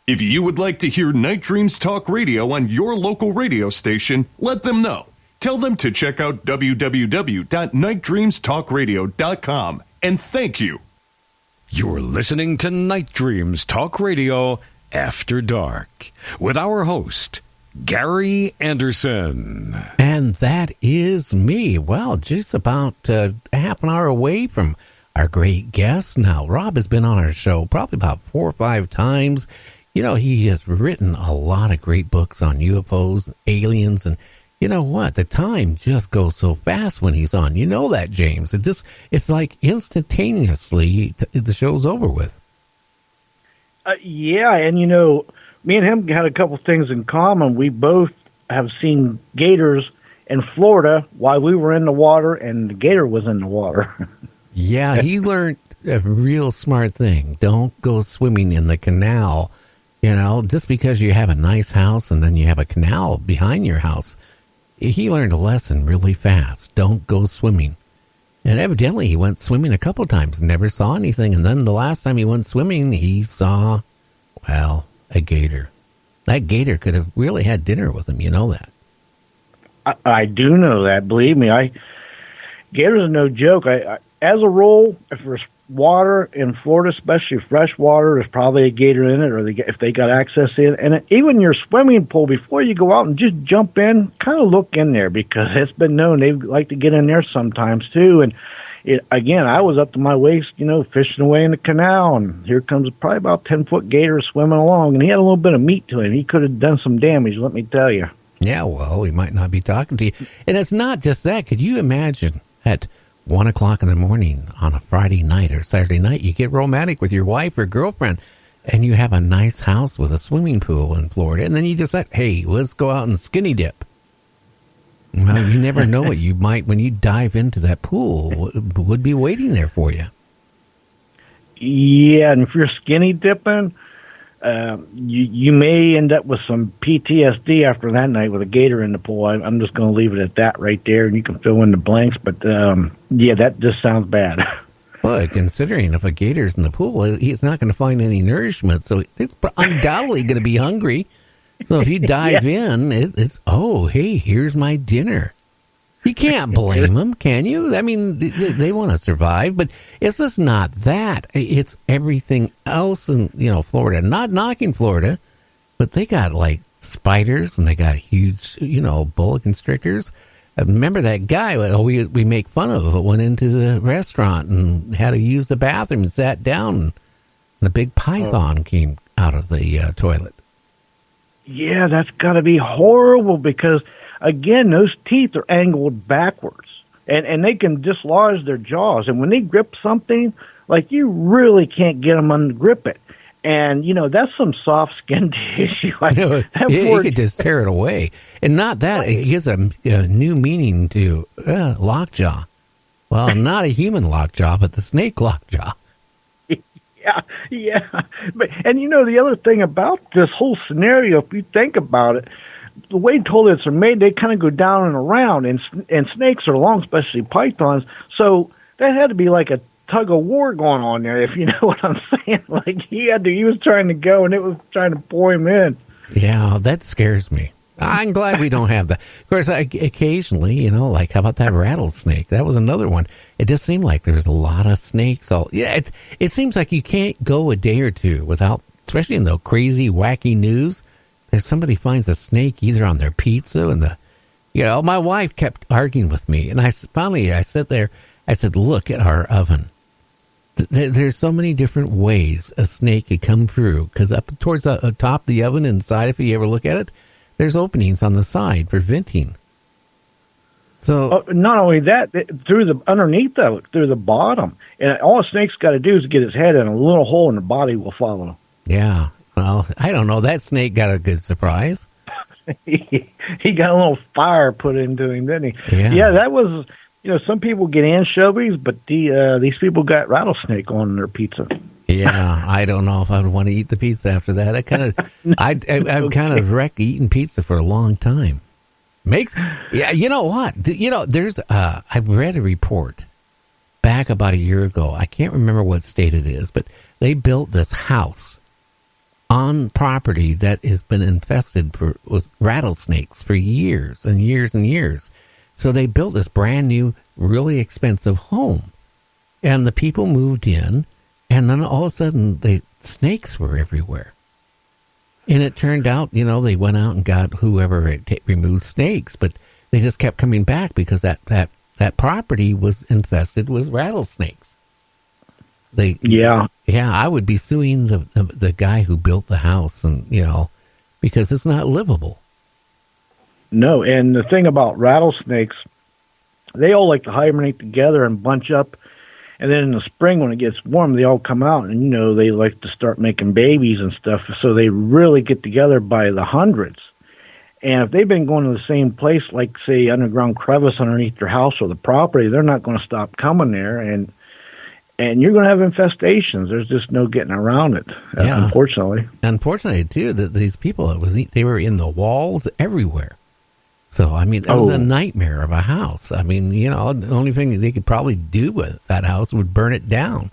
If you would like to hear Night Dreams Talk Radio on your local radio station, let them know. Tell them to check out www.nightdreamstalkradio.com, and thank you. You're listening to Night Dreams Talk Radio After Dark with our host, Gary Anderson. And that is me. Well, just about half an hour away from our great guest. Now, Rob has been on our show probably about 4 or 5 times. You know, he has written a lot of great books on UFOs, aliens, and you know what? The time just goes so fast when he's on. You know that, James. It's like instantaneously the show's over with. Yeah, and you know, me and him had a couple things in common. We both have seen gators in Florida while we were in the water, and the gator was in the water. Yeah, he learned a real smart thing. Don't go swimming in the canal. You know, just because you have a nice house and then you have a canal behind your house, he learned a lesson really fast. Don't go swimming. And evidently he went swimming a couple times and never saw anything. And then the last time he went swimming, he saw, well, a gator. That gator could have really had dinner with him. You know that. I do know that. Believe me, gators are no joke. As a rule, if there's water in Florida, especially fresh water, there's probably a gator in it, or if they got access in. And even your swimming pool, before you go out and just jump in, kind of look in there, because it's been known they like to get in there sometimes too. And again, I was up to my waist, you know, fishing away in the canal, and here comes probably about 10-foot gator swimming along, and he had a little bit of meat to him. He could have done some damage, let me tell you. Yeah, well, we might not be talking to you. And it's not just that. Could you imagine at 1 o'clock in the morning on a Friday night or Saturday night, you get romantic with your wife or girlfriend, and you have a nice house with a swimming pool in Florida, and then you just said, hey, let's go out and skinny dip. Well, you never know what you might, when you dive into that pool, would be waiting there for you. Yeah, and if you're skinny dipping, you may end up with some PTSD after that night with a gator in the pool. I'm just going to leave it at that right there, and you can fill in the blanks. But, yeah, that just sounds bad. Well, considering if a gator's in the pool, he's not going to find any nourishment, so it's undoubtedly going to be hungry. So if you dive in, it's, oh, hey, here's my dinner. You can't blame them, can you? I mean, they want to survive, but it's just not that. It's everything else in, you know, Florida. Not knocking Florida, but they got like spiders and they got huge, you know, boa constrictors. Remember that guy we make fun of went into the restaurant and had to use the bathroom and sat down, and the big python came out of the toilet. Yeah, that's got to be horrible, because again, those teeth are angled backwards, and they can dislodge their jaws. And when they grip something, like, you really can't get them to grip it. And, you know, that's some soft skin tissue. You could just tear it away. And not that, right. It gives a new meaning to lockjaw. Well, not a human lockjaw, but the snake lockjaw. Yeah. And, you know, the other thing about this whole scenario, if you think about it, the way toilets are made, they kind of go down and around, and snakes are long, especially pythons. So that had to be like a tug of war going on there, if you know what I'm saying. Like, he was trying to go, and it was trying to pull him in. Yeah, that scares me. I'm glad we don't have that. Of course, occasionally, you know, like, how about that rattlesnake? That was another one. It just seemed like there was a lot of snakes. It seems like you can't go a day or two without, especially in the crazy, wacky news, there's somebody finds a snake either on their pizza, and my wife kept arguing with me, and I sat there, I said, look at our oven. There's so many different ways a snake could come through, because up towards the top of the oven inside, if you ever look at it, there's openings on the side for venting. So not only that, underneath of it, through the bottom, and all a snake's got to do is get his head in a little hole, and the body will follow. Yeah. Well, I don't know. That snake got a good surprise. He got a little fire put into him, didn't he? Yeah, that was, you know, some people get anchovies, but these people got rattlesnake on their pizza. Yeah, I don't know if I would want to eat the pizza after that. I've kind of wrecked eating pizza for a long time. You know what? You know, there's I read a report back about a year ago. I can't remember what state it is, but they built this house on property that has been infested with rattlesnakes for years and years and years. So they built this brand new, really expensive home. And the people moved in, and then all of a sudden, the snakes were everywhere. And it turned out, they went out and got whoever removed snakes, but they just kept coming back because that property was infested with rattlesnakes. I would be suing the guy who built the house, and because it's not livable. No, and the thing about rattlesnakes, they all like to hibernate together and bunch up, and then in the spring when it gets warm, they all come out, and they like to start making babies and stuff, so they really get together by the hundreds. And if they've been going to the same place, like, say, underground crevice underneath their house or the property, they're not going to stop coming there, and you're going to have infestations. There's just no getting around it, unfortunately. Unfortunately, too, that these people, they were in the walls everywhere. So, it was a nightmare of a house. The only thing they could probably do with that house would burn it down.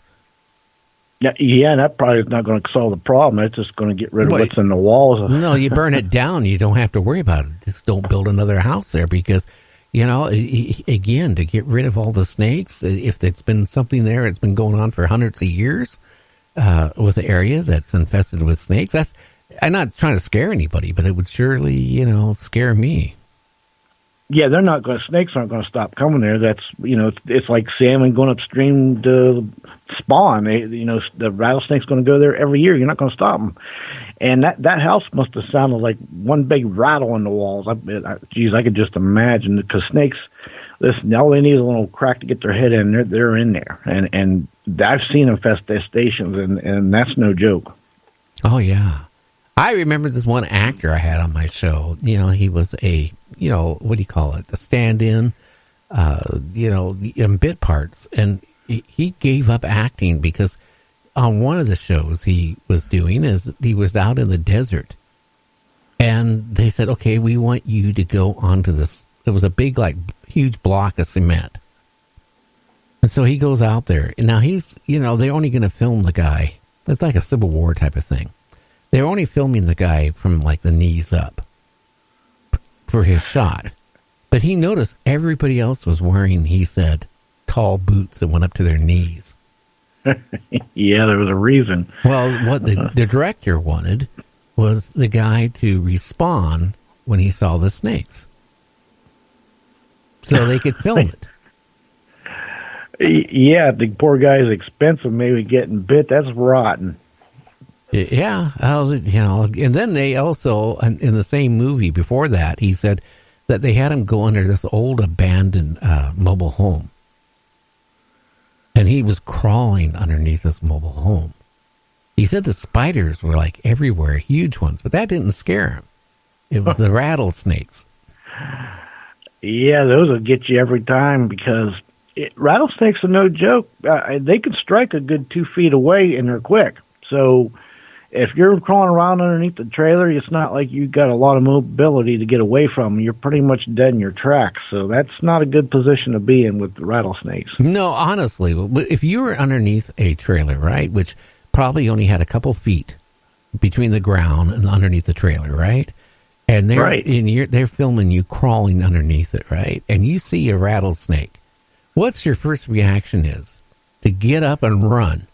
Yeah, that probably is not going to solve the problem. It's just going to get rid of what's in the walls. No, you burn it down. You don't have to worry about it. Just don't build another house there because, again, to get rid of all the snakes, if it's been something there, it's been going on for hundreds of years with the area that's infested with snakes. I'm not trying to scare anybody, but it would surely, scare me. Yeah, snakes aren't going to stop coming there. That's, it's like salmon going upstream to spawn. The rattlesnake's going to go there every year. You're not going to stop them. And that house must have sounded like one big rattle in the walls. I could just imagine, because snakes, listen, all they need is a little crack to get their head in. They're in there. And I've seen infestations, and that's no joke. Oh, yeah. I remember this one actor I had on my show. He was a, what do you call it? A stand-in, in bit parts. And he gave up acting because on one of the shows he was doing he was out in the desert. And they said, okay, we want you to go onto this. It was a big, huge block of cement. And so he goes out there. And now he's, they're only going to film the guy. It's like a Civil War type of thing. They're only filming the guy from the knees up for his shot. But he noticed everybody else was wearing, he said, tall boots that went up to their knees. Yeah, there was a reason. Well, what the director wanted was the guy to respawn when he saw the snakes. So they could film it. Yeah, the poor guy's expensive, maybe getting bit. That's rotten. Yeah, and then they also, in the same movie before that, he said that they had him go under this old abandoned mobile home. And he was crawling underneath this mobile home. He said the spiders were everywhere, huge ones, but that didn't scare him. It was the rattlesnakes. Yeah, those will get you every time because rattlesnakes are no joke. They can strike a good 2 feet away and they're quick. So if you're crawling around underneath the trailer, it's not like you've got a lot of mobility to get away from them. You're pretty much dead in your tracks. So that's not a good position to be in with the rattlesnakes. No, honestly, if you were underneath a trailer, right, which probably only had a couple feet between the ground and underneath the trailer, right? And they're filming you crawling underneath it, right? And you see a rattlesnake. What's your first reaction is? To get up and run.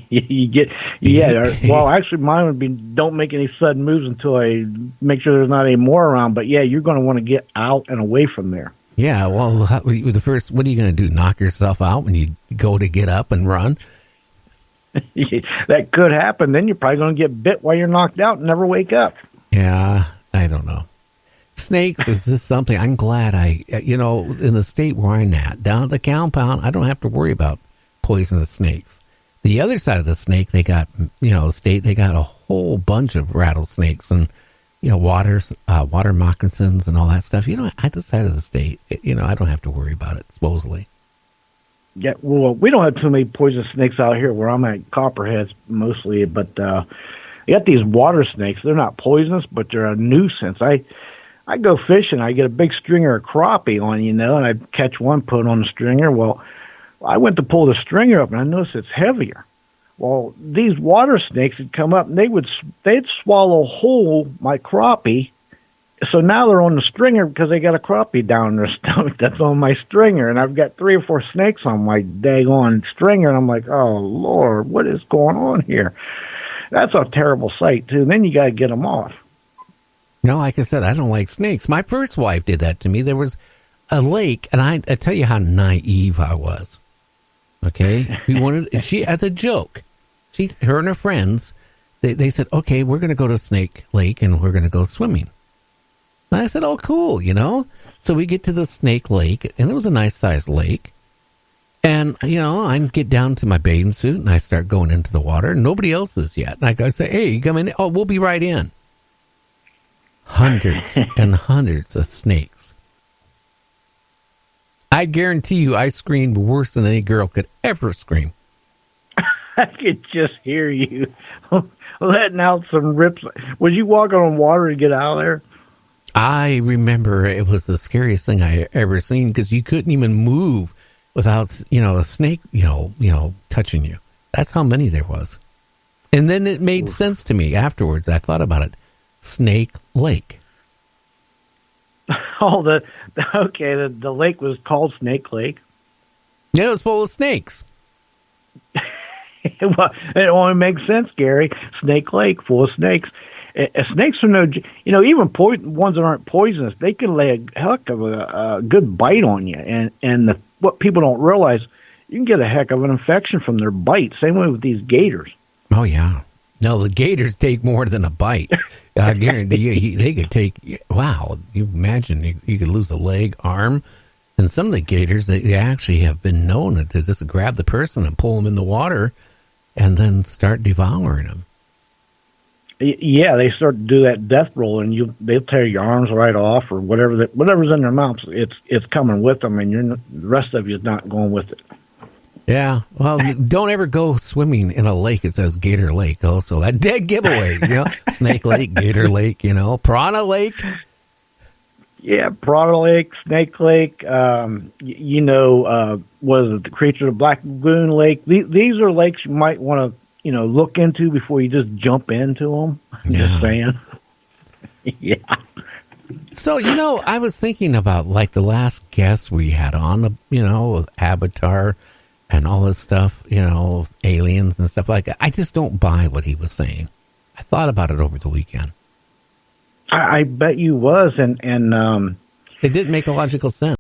Well, actually, mine would be don't make any sudden moves until I make sure there's not any more around. But yeah, you're going to want to get out and away from there. Yeah, well, what are you going to do? Knock yourself out when you go to get up and run? That could happen. Then you're probably going to get bit while you're knocked out and never wake up. Yeah, I don't know. Snakes is just something. I'm glad in the state where I'm at, down at the compound, I don't have to worry about poisonous snakes. The other side of the snake, they got, they got a whole bunch of rattlesnakes and, water moccasins and all that stuff. At the side of the state, I don't have to worry about it, supposedly. Yeah, well, we don't have too many poisonous snakes out here where I'm at, copperheads mostly, but you got these water snakes. They're not poisonous, but they're a nuisance. I go fishing, I get a big stringer of crappie on, and I catch one, put it on the stringer. Well, I went to pull the stringer up, and I noticed it's heavier. Well, these water snakes would come up and they'd swallow whole my crappie. So now they're on the stringer because they got a crappie down their stomach that's on my stringer, and I've got 3 or 4 snakes on my daggone stringer, and I'm like, oh Lord, what is going on here? That's a terrible sight too. And then you got to get them off. No, like I said, I don't like snakes. My first wife did that to me. There was a lake, and I tell you how naive I was. Okay, she as a joke. Her and her friends, they said, okay, we're going to go to Snake Lake and we're going to go swimming. And I said, oh, cool, So we get to the Snake Lake, and it was a nice-sized lake. And, I get down to my bathing suit, and I start going into the water. Nobody else is yet. And I say, hey, you come in? Oh, we'll be right in. Hundreds and hundreds of snakes. I guarantee you I screamed worse than any girl could ever scream. I could just hear you letting out some rips. Was you walking on water to get out of there? I remember it was the scariest thing I ever seen because you couldn't even move without, a snake, touching you. That's how many there was. And then it made sense to me afterwards. I thought about it. Snake Lake. Oh, the lake was called Snake Lake. Yeah, it was full of snakes. Well, it only makes sense, Gary. Snake Lake, full of snakes. Snakes are even ones that aren't poisonous, they can lay a heck of a good bite on you. And what people don't realize, you can get a heck of an infection from their bite. Same way with these gators. Oh, yeah. No, the gators take more than a bite. I guarantee you, they could take, wow, you imagine you could lose a leg, arm. And some of the gators, they actually have been known to just grab the person and pull them in the water and then start devouring them. Yeah, they start to do that death roll, and they'll tear your arms right off or whatever's in their mouths. It's coming with them, and the rest of you is not going with it. Yeah, well, don't ever go swimming in a lake that says Gator Lake. Also, that dead giveaway. Snake Lake, Gator Lake. Piranha Lake. Yeah, Piranha Lake, Snake Lake. Was it the Creature of the Black Lagoon Lake? These are lakes you might want to look into before you just jump into them. Yeah. Just saying. Yeah. So, I was thinking about like the last guest we had on, with Avatar and all this stuff, aliens and stuff like that. I just don't buy what he was saying. I thought about it over the weekend. I bet you was, and it didn't make a logical sense.